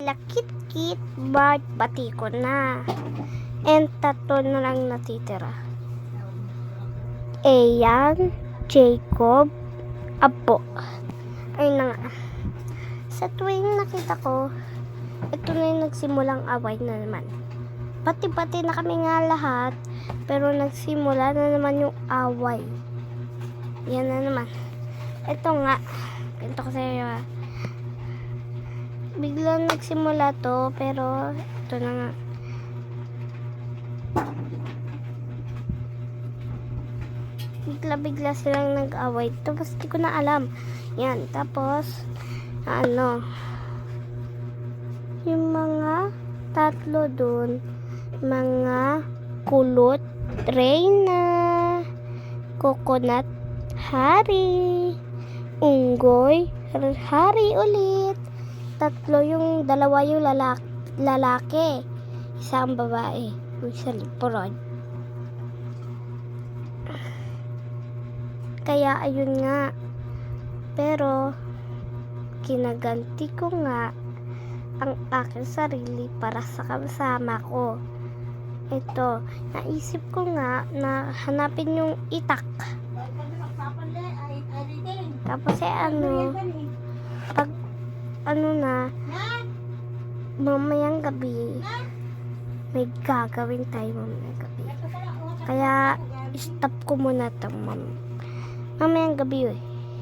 sila Kit-Kit, Bart, bati ko na. And 3 na lang natitira. Ayan, Jacob, Apo. Ayun na nga. Sa tuwing nakita ko, ito na yung nagsimulang away na naman. Pati-pati na kami nga lahat, pero nagsimula na naman yung away. Yan na naman. Ito nga, ganito ko sa'yo. Biglang nagsimula to, pero ito na nga. Bigla-bigla silang nag-away. Tapos di ko na alam. Yan, tapos yung mga 3 dun, mga kulot, Reyna, Coconut, Hari, Unggoy, Hari ulit. 3 yung 2 yung lalaki, isang babae, isa liporod. Kaya ayun nga, pero kinaganti ko nga ang aking sarili para sa kasama ko. Ito, naisip ko nga na hanapin yung itak. Tapos pag na, mamayang gabi, may gagawin tayo mamayang gabi. Kaya, stop ko muna ito, mamayang gabi